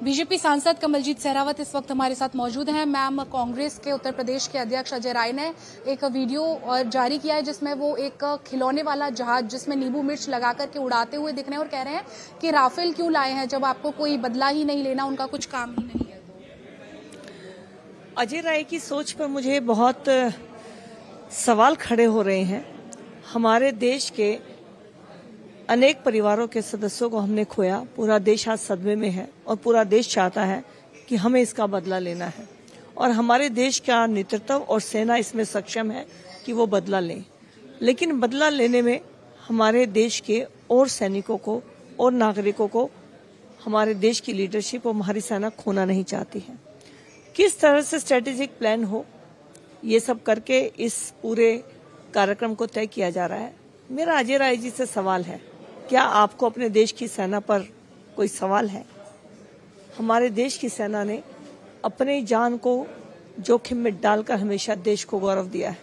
BJP सांसद कमलजीत सहरावत इस वक्त हमारे साथ मौजूद हैं। मैम, कांग्रेस के उत्तर प्रदेश के अध्यक्ष अजय राय ने एक वीडियो जारी किया है जिसमें वो एक खिलौने वाला जहाज जिसमें नींबू मिर्च लगा करके उड़ाते हुए दिख रहे हैं और कह रहे हैं कि राफेल क्यों लाए हैं जब आपको कोई बदला ही नहीं लेना, उनका कुछ काम ही नहीं है। अजय राय की सोच पर मुझे बहुत सवाल खड़े हो रहे हैं। हमारे देश के अनेक परिवारों के सदस्यों को हमने खोया, पूरा देश आज सदमे में है और पूरा देश चाहता है कि हमें इसका बदला लेना है और हमारे देश का नेतृत्व और सेना इसमें सक्षम है कि वो बदला लें। लेकिन बदला लेने में हमारे देश के और सैनिकों को और नागरिकों को हमारे देश की लीडरशिप और हमारी सेना खोना नहीं चाहती है। किस तरह से स्ट्रेटेजिक प्लान हो, ये सब करके इस पूरे कार्यक्रम को तय किया जा रहा है। मेरा अजय राय जी से सवाल है, क्या आपको अपने देश की सेना पर कोई सवाल है? हमारे देश की सेना ने अपनी जान को जोखिम में डालकर हमेशा देश को गौरव दिया है।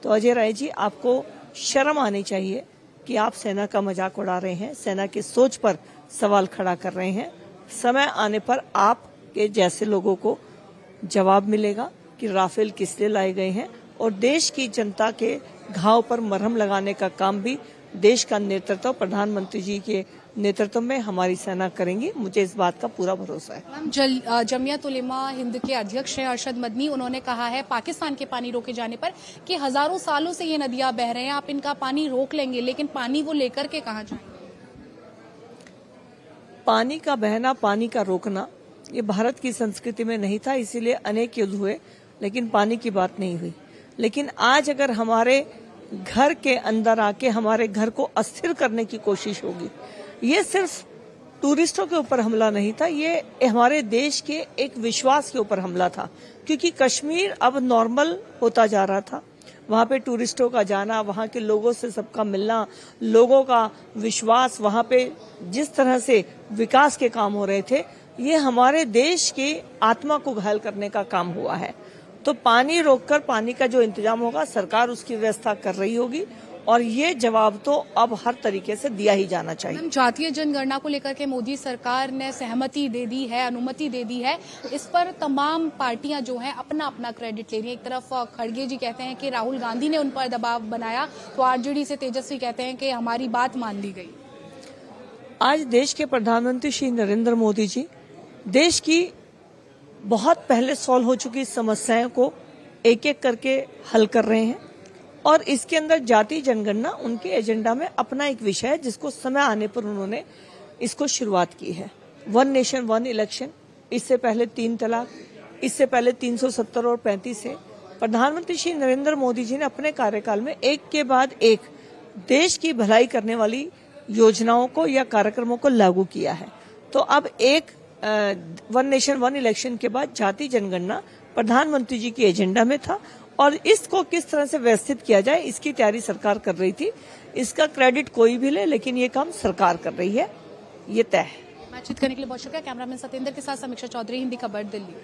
तो अजय राय जी, आपको शर्म आनी चाहिए कि आप सेना का मजाक उड़ा रहे हैं, सेना की सोच पर सवाल खड़ा कर रहे हैं। समय आने पर आपके जैसे लोगों को जवाब मिलेगा कि राफेल किस लिए लाए गए हैं और देश की जनता के घाव पर मरहम लगाने का काम भी देश का नेतृत्व प्रधानमंत्री जी के नेतृत्व में हमारी सेना करेंगी। मुझे इस बात का पूरा भरोसा है। जमियत उलेमा हिंद के अध्यक्ष हैं अरशद मदनी, उन्होंने कहा है पाकिस्तान के पानी रोके जाने पर कि हजारों सालों से ये नदियां बह रहे हैं, आप इनका पानी रोक लेंगे, लेकिन पानी वो लेकर के कहां जाएंगे? पानी का बहना, पानी का रोकना, ये भारत की संस्कृति में नहीं था, इसीलिए अनेक युद्ध हुए, लेकिन पानी की बात नहीं हुई। लेकिन आज अगर हमारे घर के अंदर आके हमारे घर को अस्थिर करने की कोशिश होगी, ये सिर्फ टूरिस्टों के ऊपर हमला नहीं था, ये हमारे देश के एक विश्वास के ऊपर हमला था। क्योंकि कश्मीर अब नॉर्मल होता जा रहा था, वहां पे टूरिस्टों का जाना, वहां के लोगों से सबका मिलना, लोगों का विश्वास, वहां पे जिस तरह से विकास के काम हो रहे थे, ये हमारे देश की आत्मा को घायल करने का काम हुआ है। तो पानी रोककर पानी का जो इंतजाम होगा, सरकार उसकी व्यवस्था कर रही होगी और ये जवाब तो अब हर तरीके से दिया ही जाना चाहिए। जातीय जनगणना को लेकर के मोदी सरकार ने सहमति दे दी है, अनुमति दे दी है। इस पर तमाम पार्टियां जो हैं अपना अपना क्रेडिट ले रही हैं। एक तरफ खड़गे जी कहते हैं कि राहुल गांधी ने उन पर दबाव बनाया, तो आरजेडी से तेजस्वी कहते हैं कि हमारी बात मान ली गई। आज देश के प्रधानमंत्री श्री नरेंद्र मोदी जी देश की बहुत पहले सॉल्व हो चुकी समस्याओं को एक एक करके हल कर रहे हैं और इसके अंदर जातीय जनगणना उनके एजेंडा में अपना एक विषय है, जिसको समय आने पर उन्होंने इसको शुरुआत की है। 1 नेशन 1 इलेक्शन, इससे पहले 3 तलाक, इससे पहले 370 और 35 से प्रधानमंत्री श्री नरेंद्र मोदी जी ने अपने कार्यकाल में एक के बाद एक देश की भलाई करने वाली योजनाओं को या कार्यक्रमों को लागू किया है। तो अब 1 नेशन 1 इलेक्शन के बाद जातीय जनगणना प्रधानमंत्री जी के एजेंडा में था और इसको किस तरह से व्यवस्थित किया जाए, इसकी तैयारी सरकार कर रही थी। इसका क्रेडिट कोई भी ले, लेकिन ये काम सरकार कर रही है, ये तय है। बातचीत करने के लिए बहुत शुक्रिया। कैमरामैन सत्येंद्र के साथ समीक्षा चौधरी, हिंदी खबर, दिल्ली।